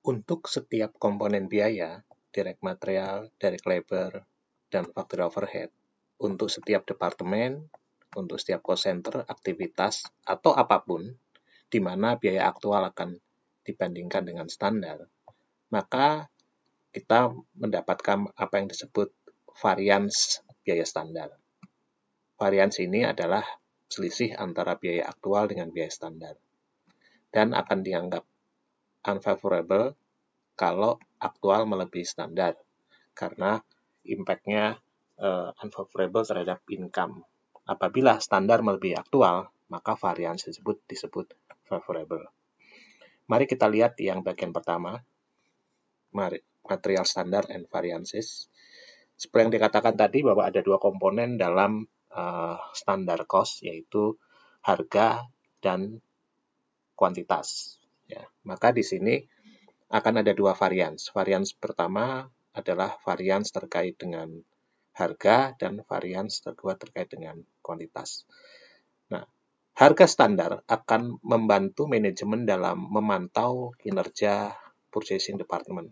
Untuk setiap komponen biaya, direct material, direct labor, dan factory overhead, untuk setiap departemen, untuk setiap cost center, aktivitas, atau apapun, di mana biaya aktual akan dibandingkan dengan standar, maka kita mendapatkan apa yang disebut varians biaya standar. Varians ini adalah selisih antara biaya aktual dengan biaya standar, dan akan dianggap unfavorable kalau aktual melebihi standar, karena impact-nya unfavorable terhadap income. Apabila standar melebihi aktual, maka varians tersebut disebut favorable. Mari kita lihat yang bagian pertama, material standard and variances. Seperti yang dikatakan tadi bahwa ada dua komponen dalam standar cost, yaitu harga dan kuantitas. Ya, maka di sini akan ada dua varians. Varians pertama adalah varians terkait dengan harga dan varians kedua terkait dengan kuantitas. Nah, harga standar akan membantu manajemen dalam memantau kinerja purchasing department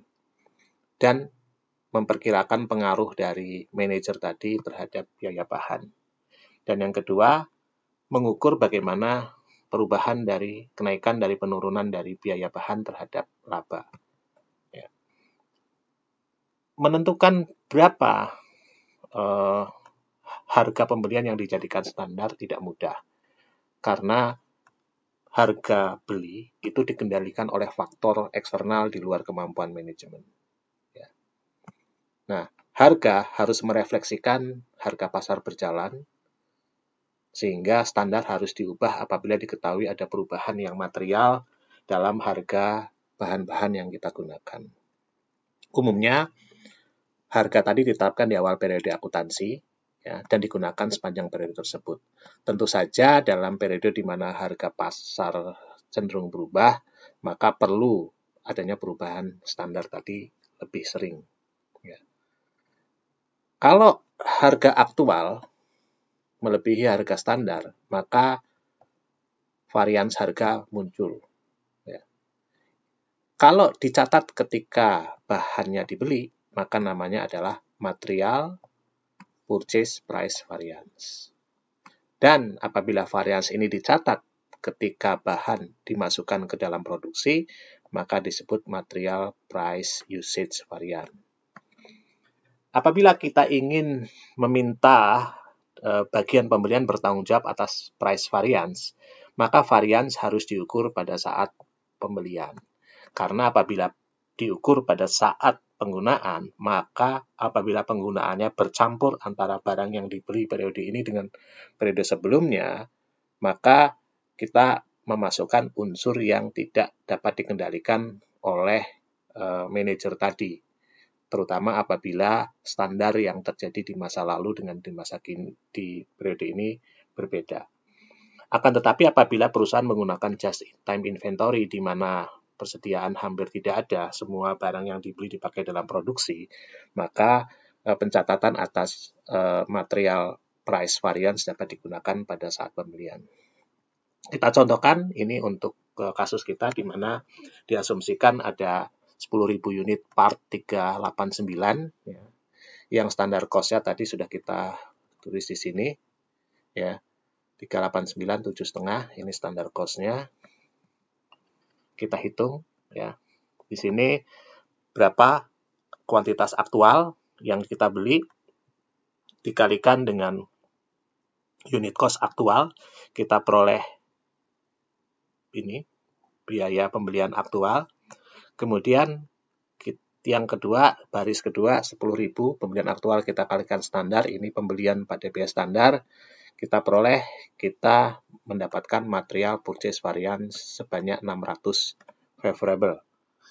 dan memperkirakan pengaruh dari manajer tadi terhadap biaya bahan. Dan yang kedua, mengukur bagaimana perubahan dari kenaikan dari penurunan dari biaya bahan terhadap laba. Ya. Menentukan berapa harga pembelian yang dijadikan standar tidak mudah, karena harga beli itu dikendalikan oleh faktor eksternal di luar kemampuan manajemen. Ya. Nah, harga harus merefleksikan harga pasar berjalan, sehingga standar harus diubah apabila diketahui ada perubahan yang material dalam harga bahan-bahan yang kita gunakan. Umumnya, harga tadi ditetapkan di awal periode akuntansi, ya, dan digunakan sepanjang periode tersebut. Tentu saja dalam periode di mana harga pasar cenderung berubah, maka perlu adanya perubahan standar tadi lebih sering. Ya. Kalau harga aktual melebihi harga standar, maka varians harga muncul. Ya. Kalau dicatat ketika bahannya dibeli, maka namanya adalah material purchase price variance. Dan apabila varians ini dicatat ketika bahan dimasukkan ke dalam produksi, maka disebut material price usage variance. Apabila kita ingin meminta bagian pembelian bertanggung jawab atas price variance, maka variance harus diukur pada saat pembelian. Karena apabila diukur pada saat penggunaan, maka apabila penggunaannya bercampur antara barang yang dibeli periode ini dengan periode sebelumnya, maka kita memasukkan unsur yang tidak dapat dikendalikan oleh manajer tadi, terutama apabila standar yang terjadi di masa lalu dengan di masa kini, di periode ini berbeda. Akan tetapi apabila perusahaan menggunakan just-in-time inventory, di mana persediaan hampir tidak ada, semua barang yang dibeli dipakai dalam produksi, maka pencatatan atas material price variance dapat digunakan pada saat pembelian. Kita contohkan ini untuk kasus kita, di mana diasumsikan ada 10.000 unit part 389, ya, yang standar cost-nya tadi sudah kita tulis di sini, ya, 389 7,5, ini standar cost-nya. Kita hitung, ya, di sini berapa kuantitas aktual yang kita beli dikalikan dengan unit cost aktual, kita peroleh ini biaya pembelian aktual. Kemudian yang kedua, baris kedua 10.000 pembelian aktual kita kalikan standar, ini pembelian pada biaya standar, kita peroleh, kita mendapatkan material purchase variance sebanyak 600 favorable.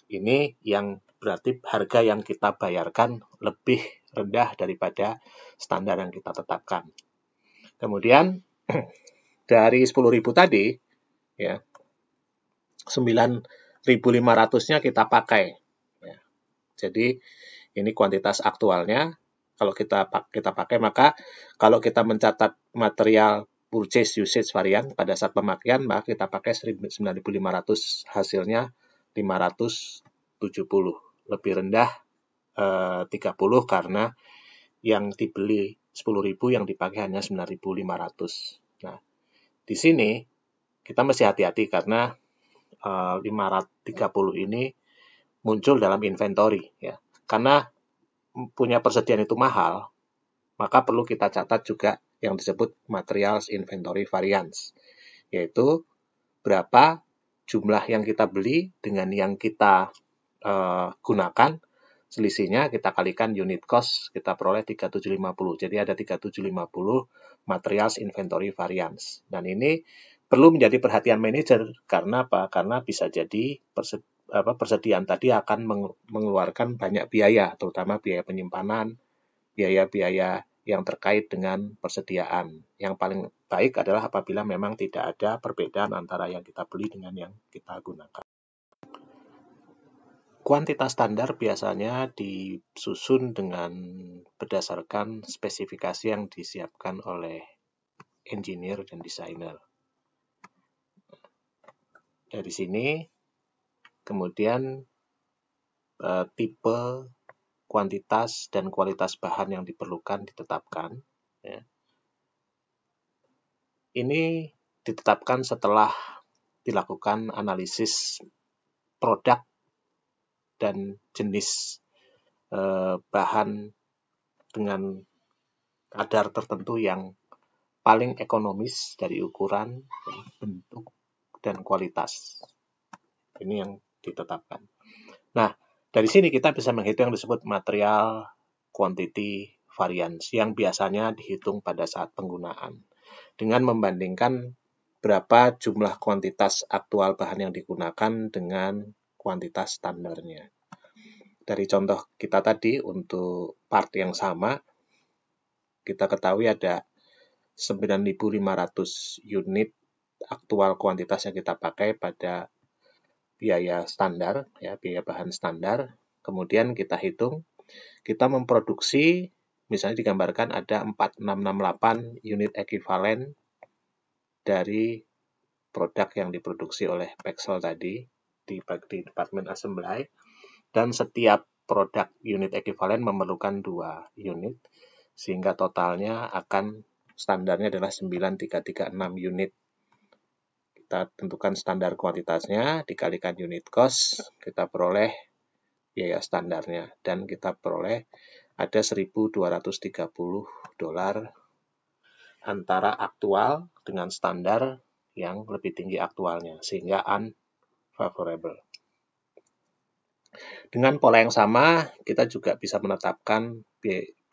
Ini yang berarti harga yang kita bayarkan lebih rendah daripada standar yang kita tetapkan. Kemudian dari 10.000 tadi, ya, 9.500-nya kita pakai. Ya. Jadi ini kuantitas aktualnya. Kalau kita pakai, maka kalau kita mencatat material purchase usage varian pada saat pemakaian, maka kita pakai 9.500, hasilnya 500 70, lebih rendah 30 karena yang dibeli 10.000, yang dipakai hanya 9.500. Nah, di sini kita mesti hati-hati karena 530 ini muncul dalam inventory, ya. Karena punya persediaan itu mahal, maka perlu kita catat juga yang disebut materials inventory variance, yaitu berapa jumlah yang kita beli dengan yang kita gunakan, selisihnya kita kalikan unit cost, kita peroleh 3750. Jadi ada 3750 materials inventory variance. Dan ini perlu menjadi perhatian manajer. Karena apa? Karena bisa jadi persediaan tadi akan mengeluarkan banyak biaya, terutama biaya penyimpanan, biaya-biaya yang terkait dengan persediaan. Yang paling baik adalah apabila memang tidak ada perbedaan antara yang kita beli dengan yang kita gunakan. Kuantitas standar biasanya disusun dengan berdasarkan spesifikasi yang disiapkan oleh engineer dan desainer. Dari sini, kemudian tipe, kuantitas, dan kualitas bahan yang diperlukan ditetapkan. Ya. Ini ditetapkan setelah dilakukan analisis produk dan jenis bahan dengan kadar tertentu yang paling ekonomis dari ukuran, bentuk, dan kualitas. Ini yang ditetapkan. Nah, dari sini kita bisa menghitung yang disebut material quantity variance yang biasanya dihitung pada saat penggunaan dengan membandingkan berapa jumlah kuantitas aktual bahan yang digunakan dengan kuantitas standarnya. Dari contoh kita tadi, untuk part yang sama, kita ketahui ada 9.500 unit aktual kuantitas yang kita pakai pada biaya standar, ya, biaya bahan standar. Kemudian kita hitung, kita memproduksi, misalnya digambarkan ada 4.668 unit ekuivalen dari produk yang diproduksi oleh Pexel tadi di departemen assembly, dan setiap produk unit ekuivalen memerlukan 2 unit, sehingga totalnya akan standarnya adalah 9.336 unit. Kita tentukan standar kuantitasnya, dikalikan unit cost, kita peroleh biaya standarnya, dan kita peroleh ada $1.230 antara aktual dengan standar yang lebih tinggi aktualnya, sehingga unfavorable. Dengan pola yang sama, kita juga bisa menetapkan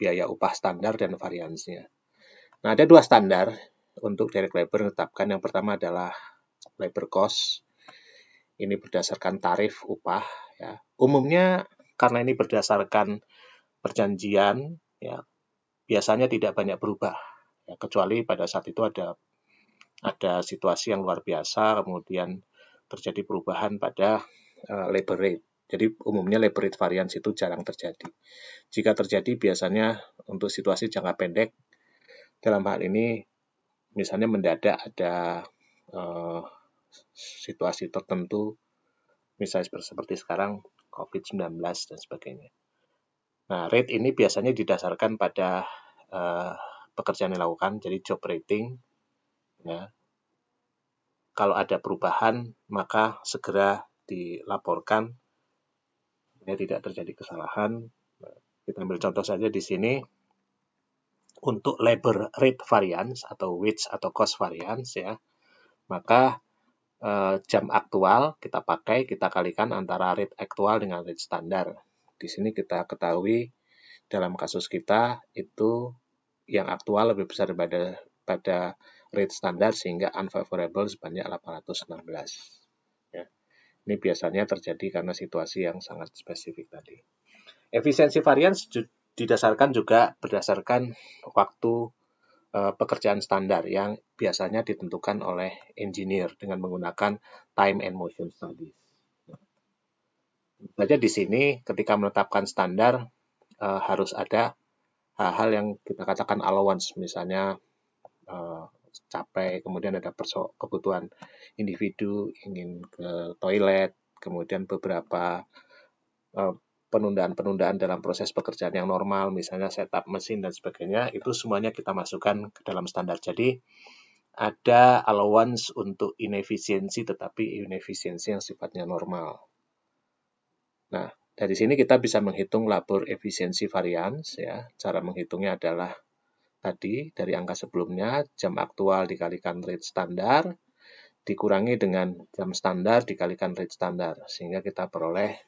biaya upah standar dan variansinya. Nah, ada 2 standar untuk direct labor menetapkan. Yang pertama adalah labor cost. Ini berdasarkan tarif upah. Ya. Umumnya karena ini berdasarkan perjanjian, ya, biasanya tidak banyak berubah. Ya, kecuali pada saat itu ada situasi yang luar biasa, kemudian terjadi perubahan pada labor rate. Jadi umumnya labor rate variance itu jarang terjadi. Jika terjadi biasanya untuk situasi jangka pendek, dalam hal ini misalnya mendadak ada situasi tertentu, misalnya seperti sekarang COVID-19 dan sebagainya. Nah, rate ini biasanya didasarkan pada pekerjaan yang dilakukan, jadi job rating. Ya. Kalau ada perubahan, maka segera dilaporkan, ya, tidak terjadi kesalahan. Kita ambil contoh saja di sini, untuk labor rate variance atau wage atau cost variance, ya, maka jam aktual kita pakai, kita kalikan antara rate aktual dengan rate standar. Di sini kita ketahui dalam kasus kita itu yang aktual lebih besar pada rate standar, sehingga unfavorable sebanyak 816. Ya. Ini biasanya terjadi karena situasi yang sangat spesifik tadi. Efisiensi variance didasarkan juga berdasarkan waktu pekerjaan standar yang biasanya ditentukan oleh engineer dengan menggunakan time and motion studies. Saja di sini ketika menetapkan standar harus ada hal-hal yang kita katakan allowance, misalnya capek, kemudian ada kebutuhan individu ingin ke toilet, kemudian beberapa penundaan-penundaan dalam proses pekerjaan yang normal, misalnya setup mesin dan sebagainya, itu semuanya kita masukkan ke dalam standar. Jadi ada allowance untuk inefisiensi, tetapi inefisiensi yang sifatnya normal. Nah, dari sini kita bisa menghitung labor efisiensi variance, ya. Cara menghitungnya adalah tadi dari angka sebelumnya, jam aktual dikalikan rate standar, dikurangi dengan jam standar dikalikan rate standar, sehingga kita peroleh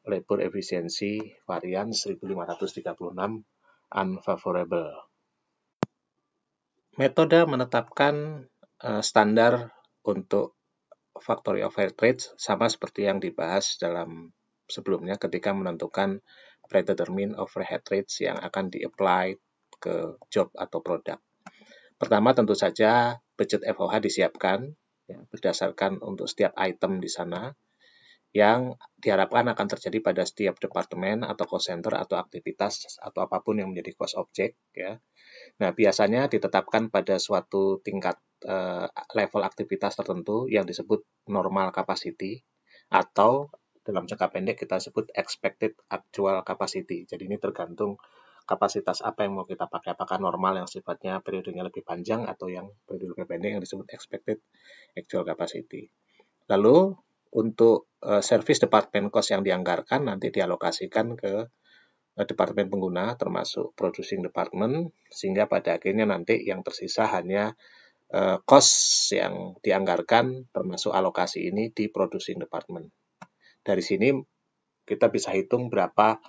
labor efisiensi variance 1536 unfavorable. Metode menetapkan standar untuk factory overhead rates sama seperti yang dibahas dalam sebelumnya ketika menentukan predetermined overhead rates yang akan di-apply ke job atau produk. Pertama tentu saja budget FOH disiapkan ya, berdasarkan untuk setiap item di sana yang diharapkan akan terjadi pada setiap departemen atau cost center atau aktivitas atau apapun yang menjadi cost object ya. Nah, biasanya ditetapkan pada suatu tingkat level aktivitas tertentu yang disebut normal capacity atau dalam jangka pendek kita sebut expected actual capacity. Jadi ini tergantung kapasitas apa yang mau kita pakai, apakah normal yang sifatnya periodenya lebih panjang atau yang periode lebih pendek yang disebut expected actual capacity. Lalu untuk service department cost yang dianggarkan nanti dialokasikan ke departemen pengguna termasuk producing department, sehingga pada akhirnya nanti yang tersisa hanya cost yang dianggarkan termasuk alokasi ini di producing department. Dari sini kita bisa hitung berapa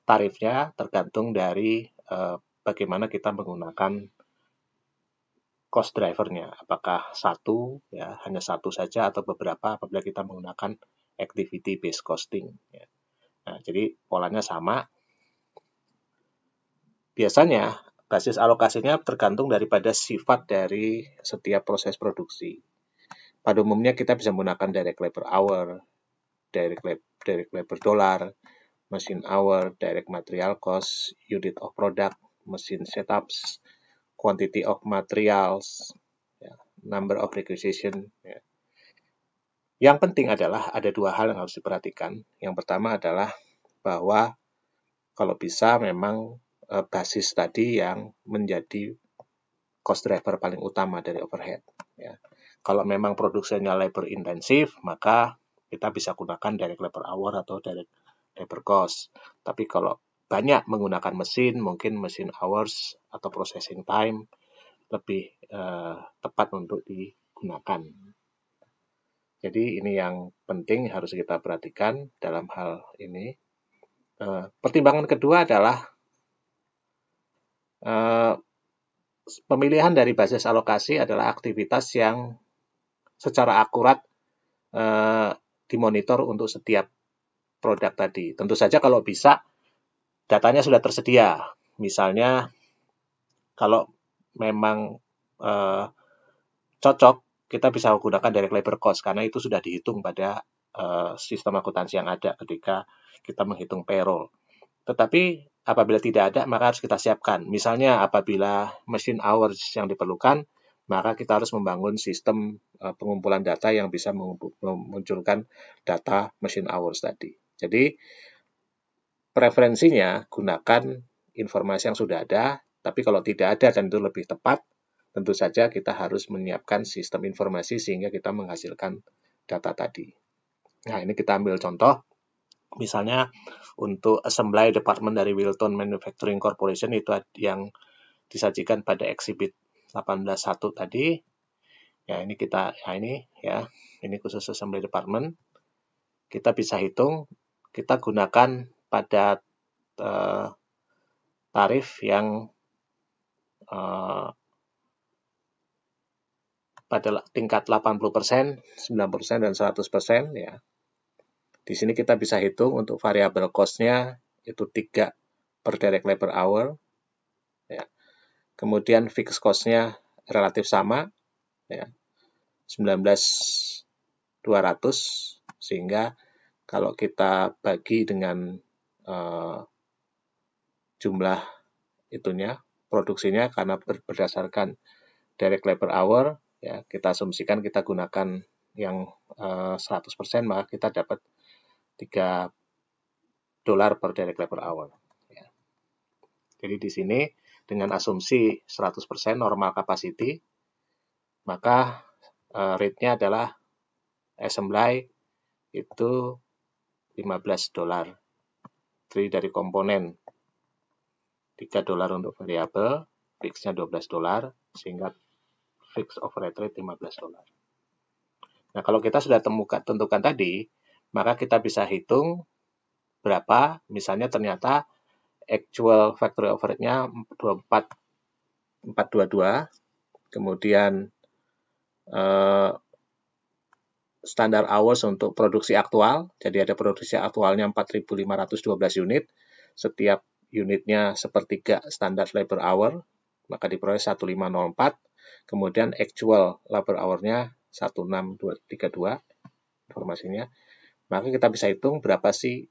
tarifnya tergantung dari bagaimana kita menggunakan cost drivernya, apakah satu ya hanya satu saja atau beberapa apabila kita menggunakan activity based costing ya. Nah, jadi polanya sama. Biasanya basis alokasinya tergantung daripada sifat dari setiap proses produksi. Pada umumnya kita bisa menggunakan direct labor hour, direct labor dollar, machine hour, direct material cost, unit of product, machine setups, quantity of materials, ya, number of requisition. Ya. Yang penting adalah ada dua hal yang harus diperhatikan. Yang pertama adalah bahwa kalau bisa memang basis tadi yang menjadi cost driver paling utama dari overhead. Ya. Kalau memang produksinya labor intensif, maka kita bisa gunakan direct labor hour atau direct labor cost. Tapi kalau banyak menggunakan mesin, mungkin mesin hours atau processing time lebih tepat untuk digunakan. Jadi ini yang penting harus kita perhatikan dalam hal ini. Pertimbangan kedua adalah pemilihan dari basis alokasi adalah aktivitas yang secara akurat dimonitor untuk setiap produk tadi. Tentu saja kalau bisa datanya sudah tersedia. Misalnya kalau memang cocok, kita bisa menggunakan direct labor cost karena itu sudah dihitung pada sistem akuntansi yang ada ketika kita menghitung payroll. Tetapi apabila tidak ada, maka harus kita siapkan. Misalnya apabila machine hours yang diperlukan, maka kita harus membangun sistem pengumpulan data yang bisa memunculkan data machine hours tadi. Jadi preferensinya gunakan informasi yang sudah ada, tapi kalau tidak ada dan itu lebih tepat, tentu saja kita harus menyiapkan sistem informasi sehingga kita menghasilkan data tadi. Nah, ini kita ambil contoh. Misalnya untuk assembly department dari Wilton Manufacturing Corporation itu yang disajikan pada exhibit 18.1 tadi. Ya, ini ini khusus assembly department. Kita bisa hitung, kita gunakan pada tarif yang pada tingkat 80%, 90%, dan 100% ya. Di sini kita bisa hitung untuk variable cost-nya itu 3 per direct labor hour. Ya. Kemudian fixed cost-nya relatif sama, ya, 19.200, sehingga kalau kita bagi dengan jumlah itunya, produksinya karena berdasarkan direct labor hour, ya, kita asumsikan kita gunakan yang 100%, maka kita dapat $3 per direct labor hour. Ya. Jadi di sini dengan asumsi 100% normal capacity, maka rate-nya adalah assembly itu $15. Terdiri dari komponen $3 untuk variabel, fix-nya $12, sehingga fixed overhead rate $15. Nah, kalau kita sudah tentukan tadi, maka kita bisa hitung berapa, misalnya ternyata actual factory overhead-nya 422, kemudian standar hours untuk produksi aktual, jadi ada produksi aktualnya 4.512 unit, setiap unitnya sepertiga standar labor hour, maka diperoleh 1504, kemudian actual labor hour-nya 16232 informasinya, maka kita bisa hitung berapa sih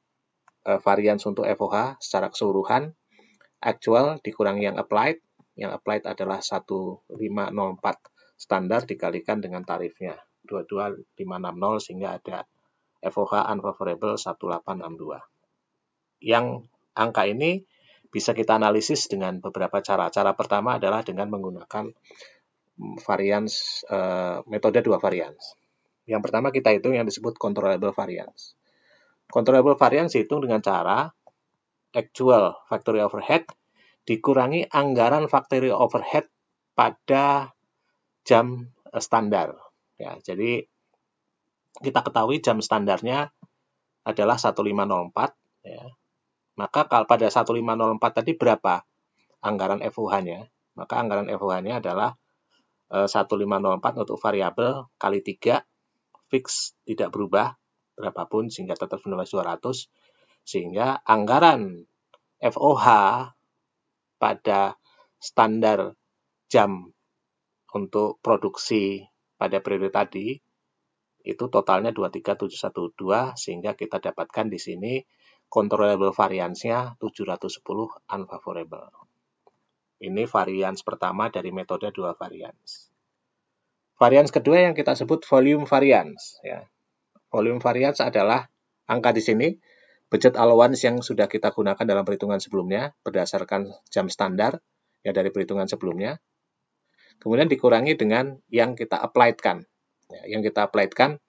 varians untuk FOH secara keseluruhan, actual dikurangi yang applied adalah 1504 standar dikalikan dengan tarifnya 22560 sehingga ada FOH unfavorable 1862. Yang angka ini bisa kita analisis dengan beberapa cara. Cara pertama adalah dengan menggunakan metode 2 varians. Yang pertama kita hitung yang disebut controllable variance. Controllable variance dihitung dengan cara actual factory overhead dikurangi anggaran factory overhead pada jam standar. Ya, jadi kita ketahui jam standarnya adalah 1504. Ya. Maka kalau pada 1504 tadi berapa anggaran FOH-nya? Maka anggaran FOH-nya adalah 1504 untuk variabel kali 3, fix tidak berubah berapapun sehingga tetap 19.200, sehingga anggaran FOH pada standar jam untuk produksi pada periode tadi itu totalnya 23712, sehingga kita dapatkan di sini controllable variance-nya 710 unfavorable. Ini varians pertama dari metode 2 varians. Varians kedua yang kita sebut volume variance. Ya. Volume variance adalah angka di sini, budget allowance yang sudah kita gunakan dalam perhitungan sebelumnya, berdasarkan jam standar ya dari perhitungan sebelumnya. Kemudian dikurangi dengan yang kita applied-kan. Ya, yang kita applied-kan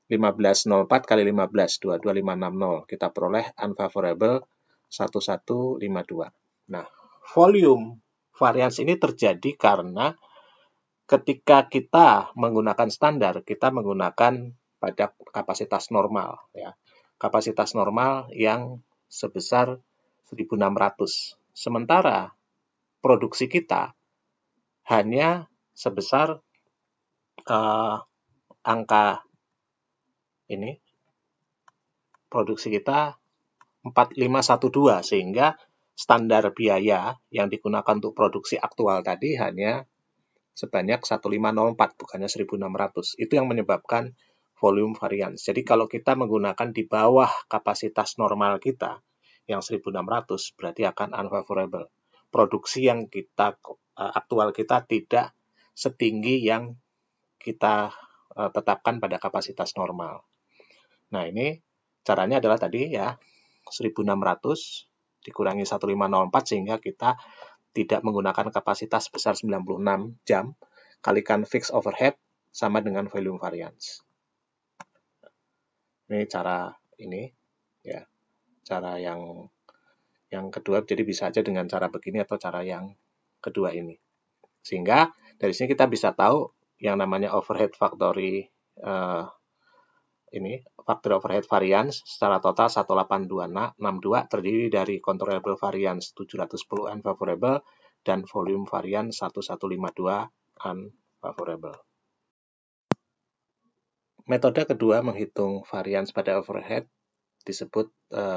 1504 kali 15, 22560. Kita peroleh unfavorable 1152. Nah, volume variance ini terjadi karena ketika kita menggunakan standar, kita menggunakan pada kapasitas normal. Ya. Kapasitas normal yang sebesar 1600. Sementara produksi kita hanya sebesar angka ini, produksi kita 4512, sehingga standar biaya yang digunakan untuk produksi aktual tadi hanya sebanyak 1504, bukannya 1600. Itu yang menyebabkan volume variance. Jadi kalau kita menggunakan di bawah kapasitas normal kita, yang 1600, berarti akan unfavorable. Produksi yang aktual kita tidak setinggi yang kita tetapkan pada kapasitas normal. Nah, ini caranya adalah tadi ya, 1600 dikurangi 1504 sehingga kita tidak menggunakan kapasitas sebesar 96 jam, kalikan fixed overhead sama dengan volume variance. Ini cara ini ya. Cara yang kedua, jadi bisa aja dengan cara begini atau cara yang kedua ini. Sehingga dari sini kita bisa tahu yang namanya overhead factory factory overhead variance secara total 18262 terdiri dari controllable variance 710 unfavorable dan volume variance 1152 unfavorable. Metode kedua menghitung variance pada overhead disebut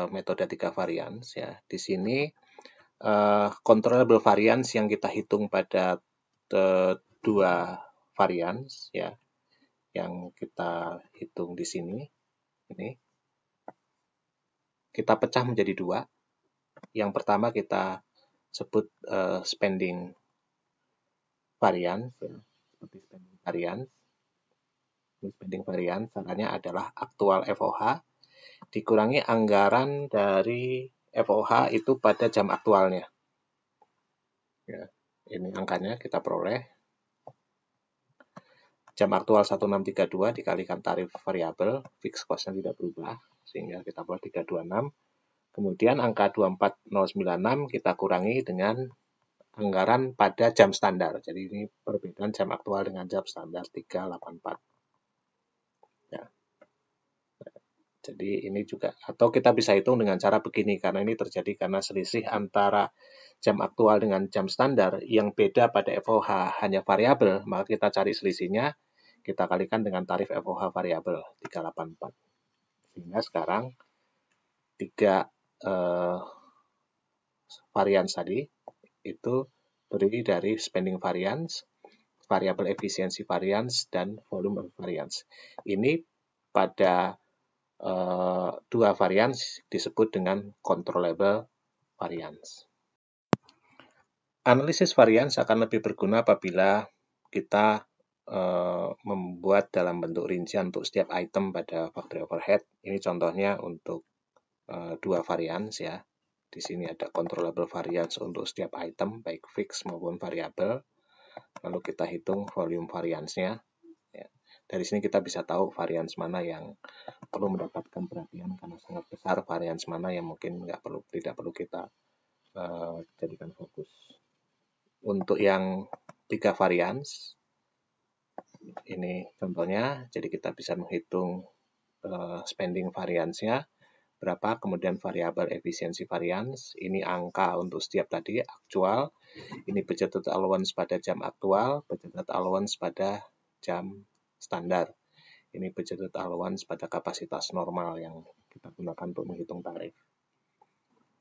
metode 3 variance ya. Di sini controllable variance yang kita hitung pada 2 variance ya, yang kita hitung di sini ini kita pecah menjadi 2. Yang pertama kita sebut spending variance ya, seperti spending variance. Spending variance caranya adalah aktual FOH dikurangi anggaran dari FOH itu pada jam aktualnya. Ya, ini angkanya kita peroleh. Jam aktual 1632 dikalikan tarif variabel, fixed cost-nya tidak berubah, sehingga kita peroleh 326. Kemudian angka 24096 kita kurangi dengan anggaran pada jam standar. Jadi ini perbedaan jam aktual dengan jam standar 384. Ya. Jadi ini juga, atau kita bisa hitung dengan cara begini, karena ini terjadi karena selisih antara jam aktual dengan jam standar yang beda pada FOH hanya variabel, maka kita cari selisihnya, kita kalikan dengan tarif FOH variabel 384. Sehingga sekarang tiga varians tadi itu terdiri dari spending variance, variable efisiensi variance, dan volume variance. Ini pada dua varians disebut dengan controllable variance. Analisis variance akan lebih berguna apabila kita membuat dalam bentuk rincian untuk setiap item pada factory overhead. Ini contohnya untuk dua varians ya. Di sini ada controllable variance untuk setiap item, baik fix maupun variabel. Lalu kita hitung volume variance-nya. Ya. Dari sini kita bisa tahu varians mana yang perlu mendapatkan perhatian karena sangat besar, varians mana yang mungkin tidak perlu kita jadikan fokus. Untuk yang 3 varians, ini contohnya, jadi kita bisa menghitung spending variance-nya berapa, kemudian variabel efisiensi variance, ini angka untuk setiap tadi, aktual, ini budgeted allowance pada jam aktual, budgeted allowance pada jam standar. Ini budgeted allowance pada kapasitas normal yang kita gunakan untuk menghitung tarif.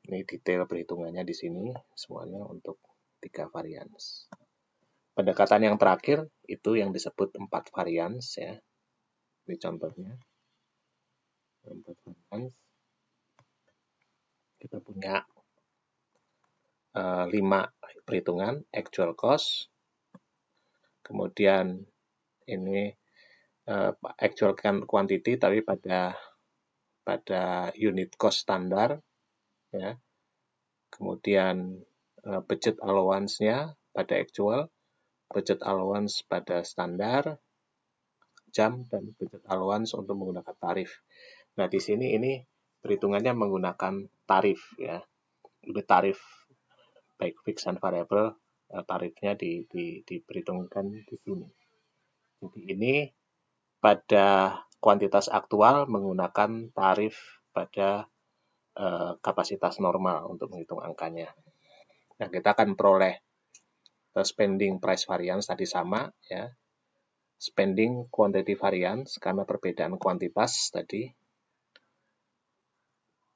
Ini detail perhitungannya di sini, semuanya untuk 3 varians. Pendekatan yang terakhir itu yang disebut 4 varians ya. Ini contohnya. 4 varians. Kita punya 5 perhitungan, actual cost, kemudian ini actual quantity tapi pada unit cost standar, ya. Kemudian budget allowance-nya pada actual, budget allowance pada standar, jam, dan budget allowance untuk menggunakan tarif. Nah, di sini ini perhitungannya menggunakan tarif ya. Ini tarif baik fix dan variabel, tarifnya diperhitungkan di sini. Jadi ini pada kuantitas aktual menggunakan tarif pada kapasitas normal untuk menghitung angkanya. Nah, kita akan peroleh spending price variance tadi sama ya. Spending quantity variance karena perbedaan kuantitas tadi.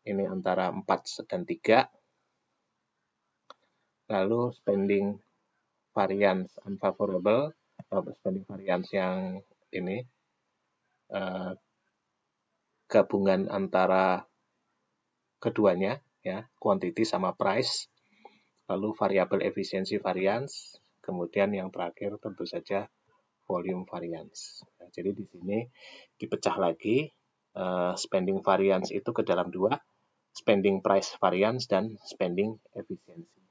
Ini antara 4 dan 3. Lalu spending variance unfavorable, spending variance yang ini gabungan antara keduanya ya, quantity sama price. Lalu variabel efisiensi variance, kemudian yang terakhir tentu saja volume variance. Nah, jadi di sini dipecah lagi spending variance itu ke dalam 2, spending price variance dan spending efisiensi.